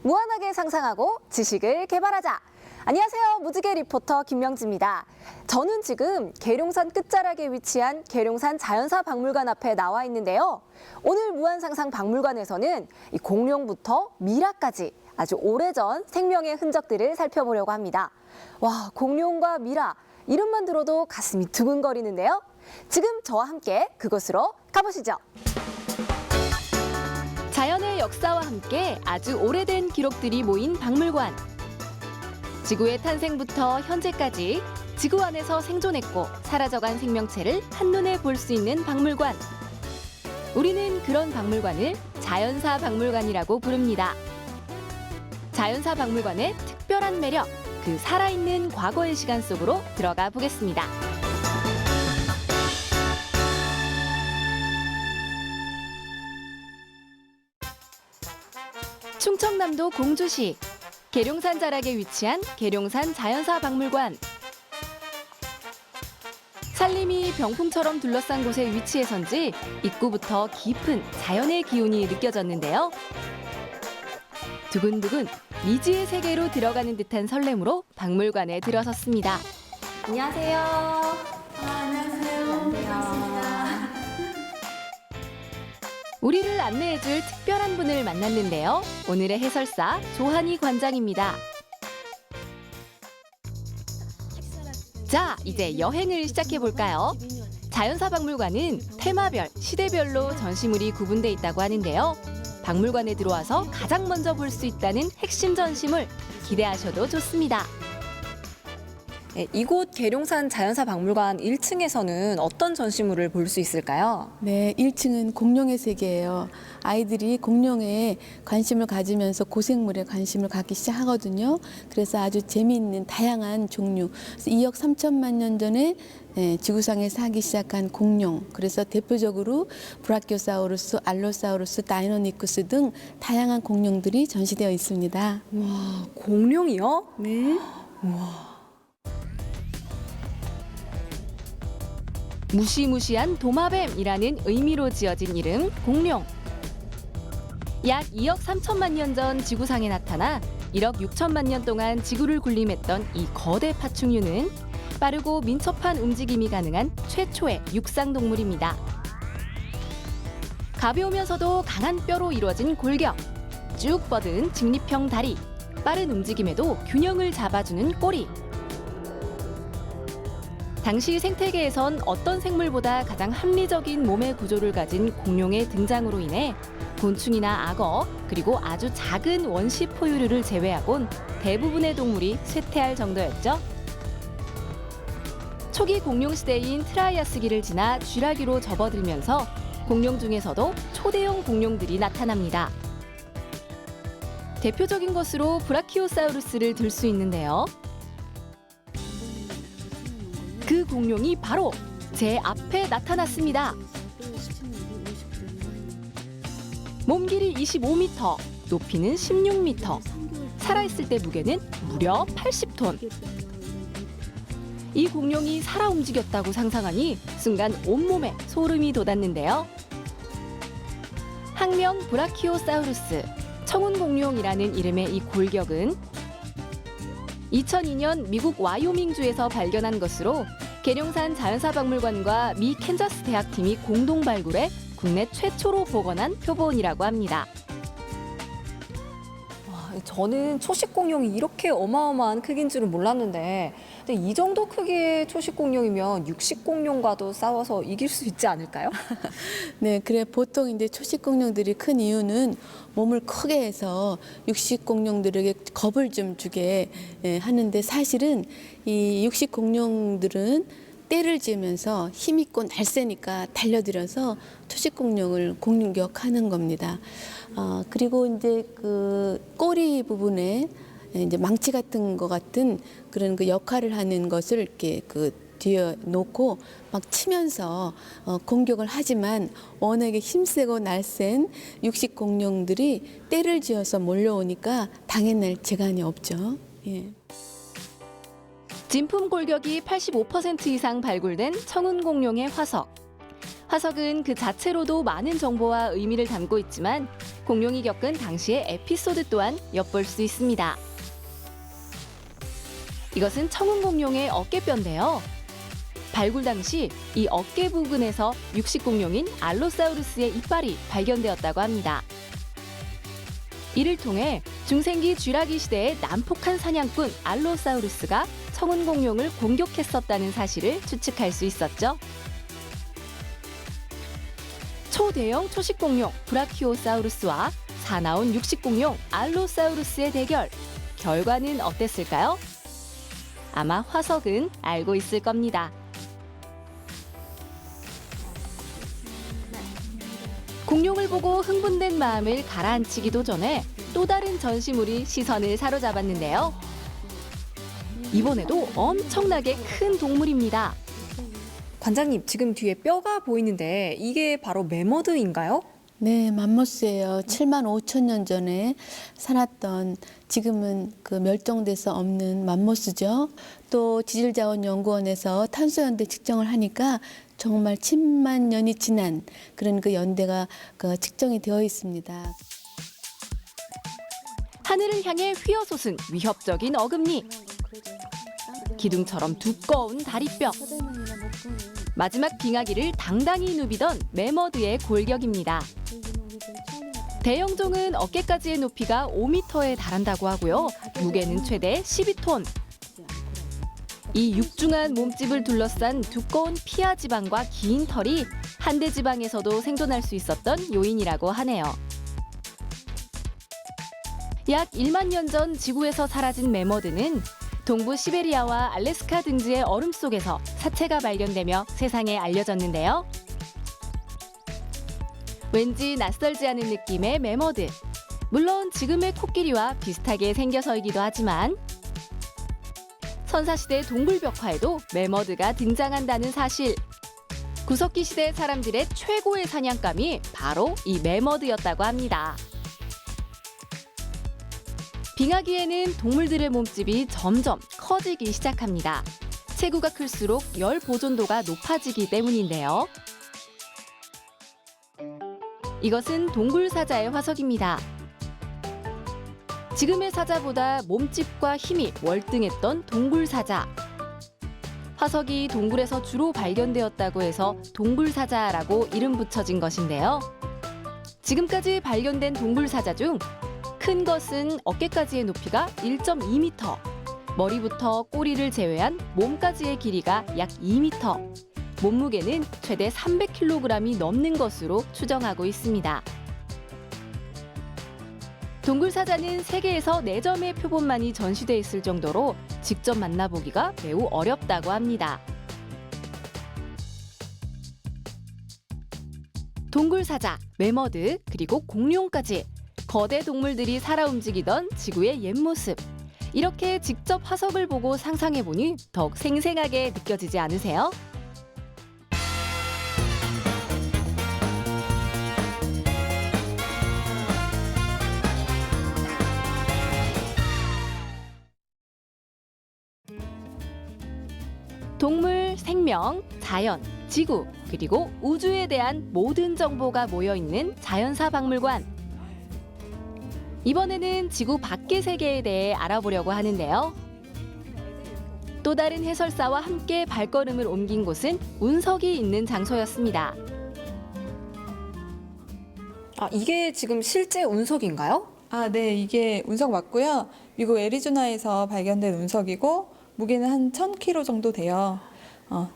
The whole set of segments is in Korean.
무한하게 상상하고 지식을 개발하자. 안녕하세요. 무지개 리포터 김명지입니다. 저는 지금 계룡산 끝자락에 위치한 계룡산 자연사 박물관 앞에 나와 있는데요. 오늘 무한상상 박물관에서는 이 공룡부터 미라까지 아주 오래전 생명의 흔적들을 살펴보려고 합니다. 와, 공룡과 미라, 이름만 들어도 가슴이 두근거리는데요. 지금 저와 함께 그곳으로 가보시죠. 자연의 역사와 함께 아주 오래된 기록들이 모인 박물관. 지구의 탄생부터 현재까지 지구 안에서 생존했고 사라져간 생명체를 한눈에 볼 수 있는 박물관. 우리는 그런 박물관을 자연사 박물관이라고 부릅니다. 자연사 박물관의 특별한 매력, 그 살아있는 과거의 시간 속으로 들어가 보겠습니다. 충청남도 공주시 계룡산 자락에 위치한 계룡산 자연사 박물관. 산림이 병풍처럼 둘러싼 곳에 위치해서인지 입구부터 깊은 자연의 기운이 느껴졌는데요. 두근두근 미지의 세계로 들어가는 듯한 설렘으로 박물관에 들어섰습니다. 안녕하세요. 안녕하세요. 반갑습니다. 우리를 안내해줄 특별한 분을 만났는데요. 오늘의 해설사 조한희 관장입니다. 자, 이제 여행을 시작해볼까요? 자연사 박물관은 테마별, 시대별로 전시물이 구분돼 있다고 하는데요. 박물관에 들어와서 가장 먼저 볼 수 있다는 핵심 전시물, 기대하셔도 좋습니다. 네, 이곳 계룡산 자연사 박물관 1층에서는 어떤 전시물을 볼 수 있을까요? 네, 1층은 공룡의 세계예요. 아이들이 공룡에 관심을 가지면서 고생물에 관심을 갖기 시작하거든요. 그래서 아주 재미있는 다양한 종류, 2억 3천만 년 전에 지구상에 살기 시작한 공룡, 그래서 대표적으로 브라키오사우루스, 알로사우루스, 다이노니쿠스 등 다양한 공룡들이 전시되어 있습니다. 와, 공룡이요? 네. 우와. 무시무시한 도마뱀이라는 의미로 지어진 이름 공룡. 약 2억 3천만 년 전 지구상에 나타나 1억 6천만 년 동안 지구를 군림했던 이 거대 파충류는 빠르고 민첩한 움직임이 가능한 최초의 육상 동물입니다. 가벼우면서도 강한 뼈로 이루어진 골격, 쭉 뻗은 직립형 다리, 빠른 움직임에도 균형을 잡아주는 꼬리. 당시 생태계에선 어떤 생물보다 가장 합리적인 몸의 구조를 가진 공룡의 등장으로 인해 곤충이나 악어, 그리고 아주 작은 원시 포유류를 제외하곤 대부분의 동물이 쇠퇴할 정도였죠. 초기 공룡 시대인 트라이아스기를 지나 쥐라기로 접어들면서 공룡 중에서도 초대형 공룡들이 나타납니다. 대표적인 것으로 브라키오사우루스를 들 수 있는데요. 그 공룡이 바로 제 앞에 나타났습니다. 몸 길이 25m, 높이는 16m, 살아있을 때 무게는 무려 80톤. 이 공룡이 살아 움직였다고 상상하니 순간 온몸에 소름이 돋았는데요. 학명 브라키오사우루스, 청운공룡이라는 이름의 이 골격은 2002년 미국 와이오밍주에서 발견한 것으로 계룡산 자연사박물관과 미 캔자스 대학팀이 공동 발굴해 국내 최초로 복원한 표본이라고 합니다. 와, 저는 초식 공룡이 이렇게 어마어마한 크기인 줄은 몰랐는데, 근데 이 정도 크기의 초식 공룡이면 육식 공룡과도 싸워서 이길 수 있지 않을까요? 네, 그래 보통 이제 초식 공룡들이 큰 이유는 몸을 크게 해서 육식 공룡들에게 겁을 좀 주게 하는데, 사실은 이 육식 공룡들은 떼를 지으면서 힘있고 날쌔니까 달려들어서 초식 공룡을 공격하는 겁니다. 그리고 이제 그 꼬리 부분에 이제 망치 같은 거 같은 그런 그 역할을 하는 것을 이렇게 그 뒤에 놓고 막 치면서 공격을 하지만 워낙에 힘세고 날쌘 육식 공룡들이 떼를 지어서 몰려오니까 당해낼 재간이 없죠. 예. 진품 골격이 85% 이상 발굴된 청운공룡의 화석. 화석은 그 자체로도 많은 정보와 의미를 담고 있지만 공룡이 겪은 당시의 에피소드 또한 엿볼 수 있습니다. 이것은 청운공룡의 어깨뼈인데요. 발굴 당시 이 어깨 부근에서 육식공룡인 알로사우루스의 이빨이 발견되었다고 합니다. 이를 통해 중생기 쥐라기 시대의 난폭한 사냥꾼 알로사우루스가 청운공룡을 공격했었다는 사실을 추측할 수 있었죠. 초대형 초식공룡 브라키오사우루스와 사나운 육식공룡 알로사우루스의 대결. 결과는 어땠을까요? 아마 화석은 알고 있을 겁니다. 공룡을 보고 흥분된 마음을 가라앉히기도 전에 또 다른 전시물이 시선을 사로잡았는데요. 이번에도 엄청나게 큰 동물입니다. 관장님, 지금 뒤에 뼈가 보이는데 이게 바로 매머드인가요? 네, 맘모스예요. 7만 5천 년 전에 살았던, 지금은 그 멸종돼서 없는 맘모스죠. 또 지질자원연구원에서 탄소연대 측정을 하니까 정말 10만 년이 지난 그런 그 연대가 측정이 되어 있습니다. 하늘을 향해 휘어솟은 위협적인 어금니. 기둥처럼 두꺼운 다리뼈. 마지막 빙하기를 당당히 누비던 매머드의 골격입니다. 대형종은 어깨까지의 높이가 5m에 달한다고 하고요. 무게는 최대 12톤. 이 육중한 몸집을 둘러싼 두꺼운 피하 지방과 긴 털이 한대 지방에서도 생존할 수 있었던 요인이라고 하네요. 약 1만 년 전 지구에서 사라진 매머드는 동부 시베리아와 알래스카 등지의 얼음 속에서 사체가 발견되며 세상에 알려졌는데요. 왠지 낯설지 않은 느낌의 매머드. 물론 지금의 코끼리와 비슷하게 생겨서이기도 하지만 선사시대 동굴벽화에도 매머드가 등장한다는 사실. 구석기 시대 사람들의 최고의 사냥감이 바로 이 매머드였다고 합니다. 빙하기에는 동물들의 몸집이 점점 커지기 시작합니다. 체구가 클수록 열 보존도가 높아지기 때문인데요. 이것은 동굴사자의 화석입니다. 지금의 사자보다 몸집과 힘이 월등했던 동굴사자. 화석이 동굴에서 주로 발견되었다고 해서 동굴사자라고 이름 붙여진 것인데요. 지금까지 발견된 동굴사자 중 큰 것은 어깨까지의 높이가 1.2m, 머리부터 꼬리를 제외한 몸까지의 길이가 약 2m, 몸무게는 최대 300kg이 넘는 것으로 추정하고 있습니다. 동굴사자는 세계에서 4점의 표본만이 전시돼 있을 정도로 직접 만나보기가 매우 어렵다고 합니다. 동굴사자, 매머드, 그리고 공룡까지 거대 동물들이 살아 움직이던 지구의 옛 모습. 이렇게 직접 화석을 보고 상상해보니 더욱 생생하게 느껴지지 않으세요? 동물, 생명, 자연, 지구, 그리고 우주에 대한 모든 정보가 모여있는 자연사 박물관. 이번에는 지구 밖의 세계에 대해 알아보려고 하는데요. 또 다른 해설사와 함께 발걸음을 옮긴 곳은 운석이 있는 장소였습니다. 이게 지금 실제 운석인가요? 네, 이게 운석 맞고요. 미국 애리조나에서 발견된 운석이고 무게는 한 1000kg 정도 돼요.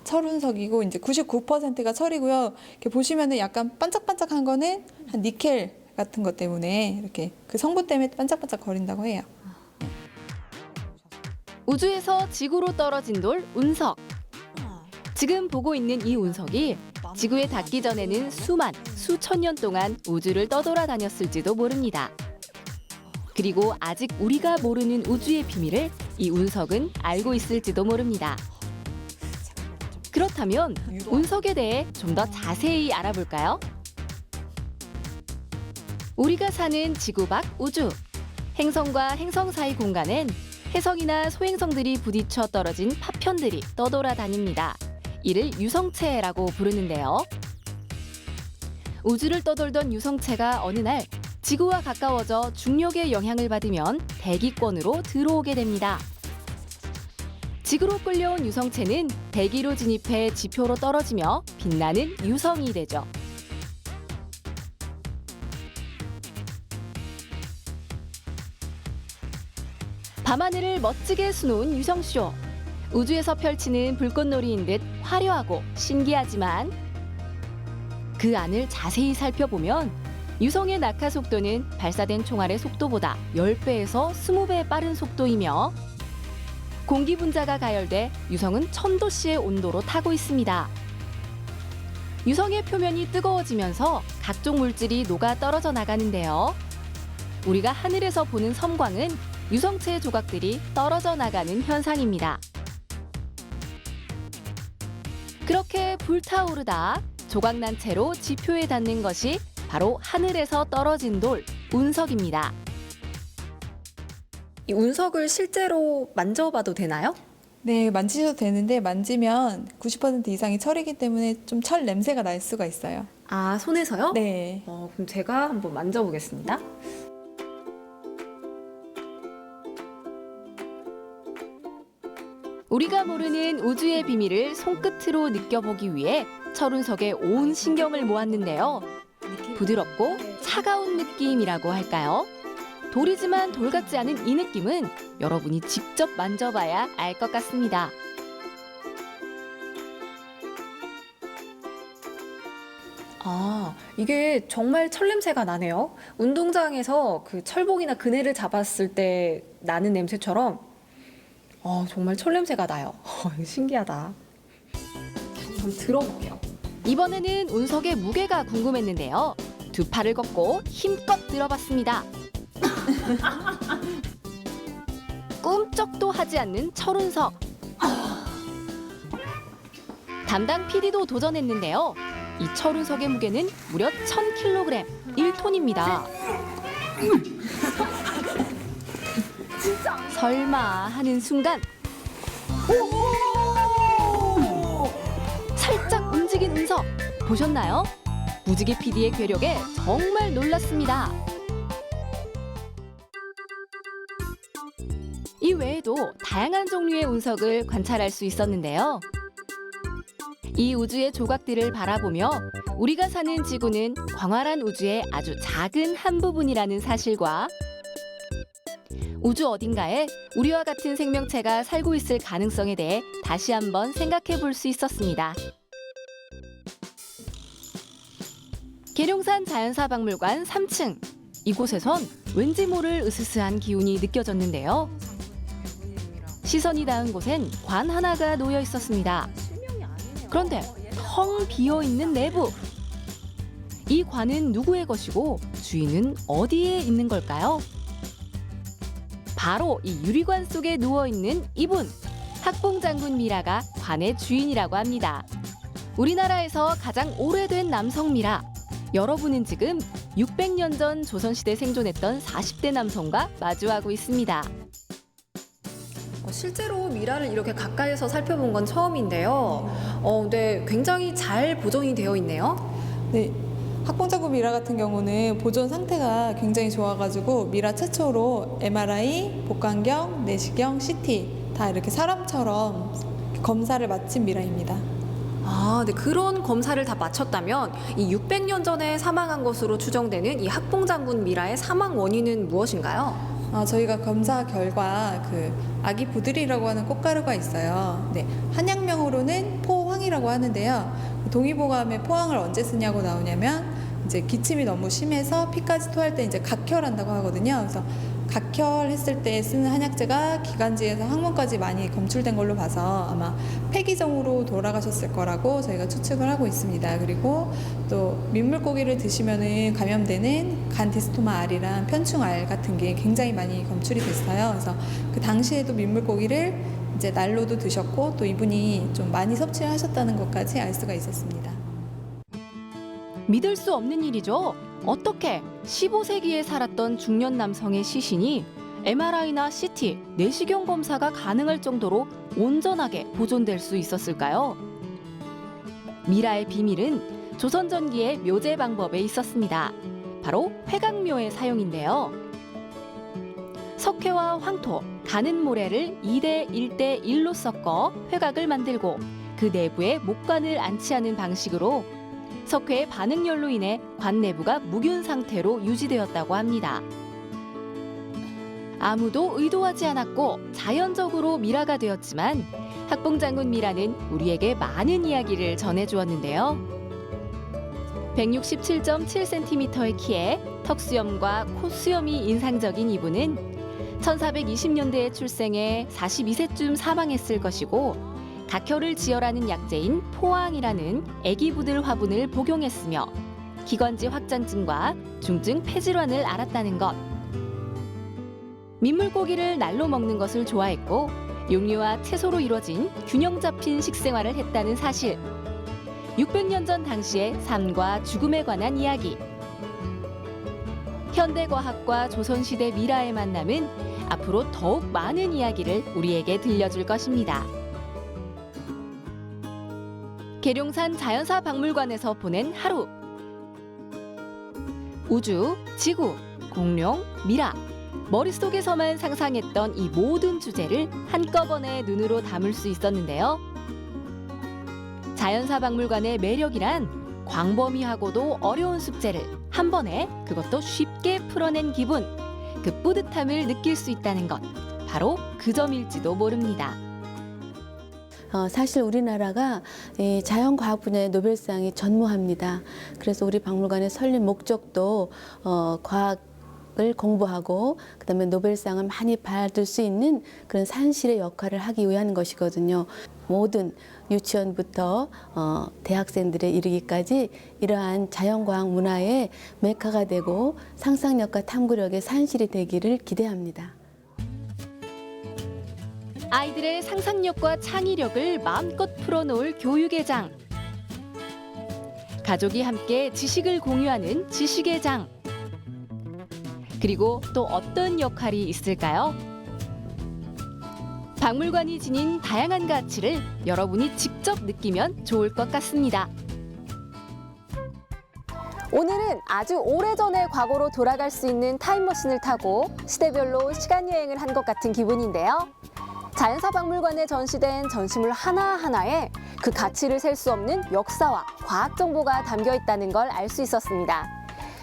철운석이고 이제 99%가 철이고요. 이렇게 보시면은 약간 반짝반짝한 거는 한 니켈 같은 것 때문에 이렇게 그 성분 때문에 반짝반짝 거린다고 해요. 우주에서 지구로 떨어진 돌 운석. 지금 보고 있는 이 운석이 지구에 닿기 전에는 수천 년 동안 우주를 떠돌아다녔을지도 모릅니다. 그리고 아직 우리가 모르는 우주의 비밀을 이 운석은 알고 있을지도 모릅니다. 그렇다면 운석에 대해 좀 더 자세히 알아볼까요? 우리가 사는 지구 밖 우주. 행성과 행성 사이 공간엔 혜성이나 소행성들이 부딪혀 떨어진 파편들이 떠돌아다닙니다. 이를 유성체라고 부르는데요. 우주를 떠돌던 유성체가 어느 날 지구와 가까워져 중력의 영향을 받으면 대기권으로 들어오게 됩니다. 지구로 끌려온 유성체는 대기로 진입해 지표로 떨어지며 빛나는 유성이 되죠. 밤하늘을 멋지게 수놓은 유성쇼. 우주에서 펼치는 불꽃놀이인 듯 화려하고 신기하지만 그 안을 자세히 살펴보면 유성의 낙하 속도는 발사된 총알의 속도보다 10배에서 20배 빠른 속도이며 공기 분자가 가열돼 유성은 1000도씨의 온도로 타고 있습니다. 유성의 표면이 뜨거워지면서 각종 물질이 녹아 떨어져 나가는데요. 우리가 하늘에서 보는 섬광은 유성체의 조각들이 떨어져 나가는 현상입니다. 그렇게 불타오르다 조각난 채로 지표에 닿는 것이 바로 하늘에서 떨어진 돌, 운석입니다. 이 운석을 실제로 만져봐도 되나요? 네, 만지셔도 되는데 만지면 90% 이상이 철이기 때문에 좀 철 냄새가 날 수가 있어요. 아, 손에서요? 네. 그럼 제가 한번 만져보겠습니다. 우리가 모르는 우주의 비밀을 손끝으로 느껴보기 위해 철운석에 온 신경을 모았는데요. 부드럽고 차가운 느낌이라고 할까요? 돌이지만 돌 같지 않은 이 느낌은 여러분이 직접 만져봐야 알 것 같습니다. 아, 이게 정말 철 냄새가 나네요. 운동장에서 그 철봉이나 그네를 잡았을 때 나는 냄새처럼 정말 철 냄새가 나요. 신기하다. 한번 들어볼게요. 이번에는 운석의 무게가 궁금했는데요. 두 팔을 걷고 힘껏 들어봤습니다. 꿈쩍도 하지 않는 철운석. 담당 PD도 도전했는데요. 이 철운석의 무게는 무려 1000kg, 1톤입니다. 설마 하는 순간 살짝 움직인 운석 보셨나요? 무지개 PD의 괴력에 정말 놀랐습니다. 이 외에도 다양한 종류의 운석을 관찰할 수 있었는데요. 이 우주의 조각들을 바라보며 우리가 사는 지구는 광활한 우주의 아주 작은 한 부분이라는 사실과 우주 어딘가에 우리와 같은 생명체가 살고 있을 가능성에 대해 다시 한번 생각해 볼 수 있었습니다. 계룡산 자연사박물관 3층. 이곳에선 왠지 모를 으스스한 기운이 느껴졌는데요. 시선이 닿은 곳엔 관 하나가 놓여 있었습니다. 그런데 텅 비어 있는 내부. 이 관은 누구의 것이고 주인은 어디에 있는 걸까요? 바로 이 유리관 속에 누워 있는 이분. 학봉장군 미라가 관의 주인이라고 합니다. 우리나라에서 가장 오래된 남성 미라. 여러분은 지금 600년 전 조선시대 생존했던 40대 남성과 마주하고 있습니다. 실제로 미라를 이렇게 가까이서 살펴본 건 처음인데요. 근데 굉장히 잘 보존이 되어 있네요. 네. 학봉장군 미라 같은 경우는 보존 상태가 굉장히 좋아가지고 미라 최초로 MRI, 복강경, 내시경, CT 다 이렇게 사람처럼 검사를 마친 미라입니다. 아, 네, 그런 검사를 다 마쳤다면 이 600년 전에 사망한 것으로 추정되는 이 학봉장군 미라의 사망 원인은 무엇인가요? 저희가 검사 결과 그 아기 부들이라고 하는 꽃가루가 있어요. 네, 한약명으로는 포황이라고 하는데요. 동의보감에 포황을 언제 쓰냐고 나오냐면 이제 기침이 너무 심해서 피까지 토할 때 이제 각혈한다고 하거든요. 그래서 각혈했을 때 쓰는 한약재가 기관지에서 항문까지 많이 검출된 걸로 봐서 아마 폐기종으로 돌아가셨을 거라고 저희가 추측을 하고 있습니다. 그리고 또 민물고기를 드시면은 감염되는 간 디스토마 알이랑 편충 알 같은 게 굉장히 많이 검출이 됐어요. 그래서 그 당시에도 민물고기를 이제 날로도 드셨고 또 이분이 좀 많이 섭취하셨다는 것까지 알 수가 있었습니다. 믿을 수 없는 일이죠. 어떻게 15세기에 살았던 중년 남성의 시신이 MRI나 CT, 내시경 검사가 가능할 정도로 온전하게 보존될 수 있었을까요? 미라의 비밀은 조선 전기의 묘제 방법에 있었습니다. 바로 회각묘의 사용인데요. 석회와 황토, 가는 모래를 2대 1대 1로 섞어 회각을 만들고 그 내부에 목관을 안치하는 방식으로 석회의 반응열로 인해 관 내부가 무균 상태로 유지되었다고 합니다. 아무도 의도하지 않았고 자연적으로 미라가 되었지만 학봉장군 미라는 우리에게 많은 이야기를 전해주었는데요. 167.7cm의 키에 턱수염과 콧수염이 인상적인 이분은 1420년대에 출생해 42세쯤 사망했을 것이고 각혈을 지혈하는 약재인 포항이라는 애기부들 화분을 복용했으며 기관지 확장증과 중증 폐질환을 앓았다는 것. 민물고기를 날로 먹는 것을 좋아했고 육류와 채소로 이루어진 균형 잡힌 식생활을 했다는 사실. 600년 전 당시의 삶과 죽음에 관한 이야기. 현대과학과 조선시대 미라의 만남은 앞으로 더욱 많은 이야기를 우리에게 들려줄 것입니다. 계룡산 자연사 박물관에서 보낸 하루. 우주, 지구, 공룡, 미라. 머릿속에서만 상상했던 이 모든 주제를 한꺼번에 눈으로 담을 수 있었는데요. 자연사 박물관의 매력이란 광범위하고도 어려운 숙제를 한 번에 그것도 쉽게 풀어낸 기분, 그 뿌듯함을 느낄 수 있다는 것, 바로 그 점일지도 모릅니다. 사실 우리나라가 이 자연과학 분야의 노벨상이 전무합니다. 그래서 우리 박물관의 설립 목적도 과학을 공부하고 그다음에 노벨상을 많이 받을 수 있는 그런 산실의 역할을 하기 위한 것이거든요. 모든 유치원부터 대학생들에 이르기까지 이러한 자연과학 문화의 메카가 되고 상상력과 탐구력의 산실이 되기를 기대합니다. 아이들의 상상력과 창의력을 마음껏 풀어놓을 교육의 장. 가족이 함께 지식을 공유하는 지식의 장. 그리고 또 어떤 역할이 있을까요? 박물관이 지닌 다양한 가치를 여러분이 직접 느끼면 좋을 것 같습니다. 오늘은 아주 오래전의 과거로 돌아갈 수 있는 타임머신을 타고 시대별로 시간여행을 한 것 같은 기분인데요. 자연사 박물관에 전시된 전시물 하나하나에 그 가치를 셀 수 없는 역사와 과학 정보가 담겨 있다는 걸 알 수 있었습니다.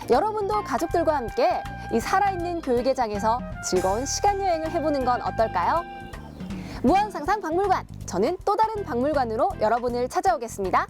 여러분도 가족들과 함께 이 살아있는 교육의 장에서 즐거운 시간여행을 해보는 건 어떨까요? 무한상상 박물관, 저는 또 다른 박물관으로 여러분을 찾아오겠습니다.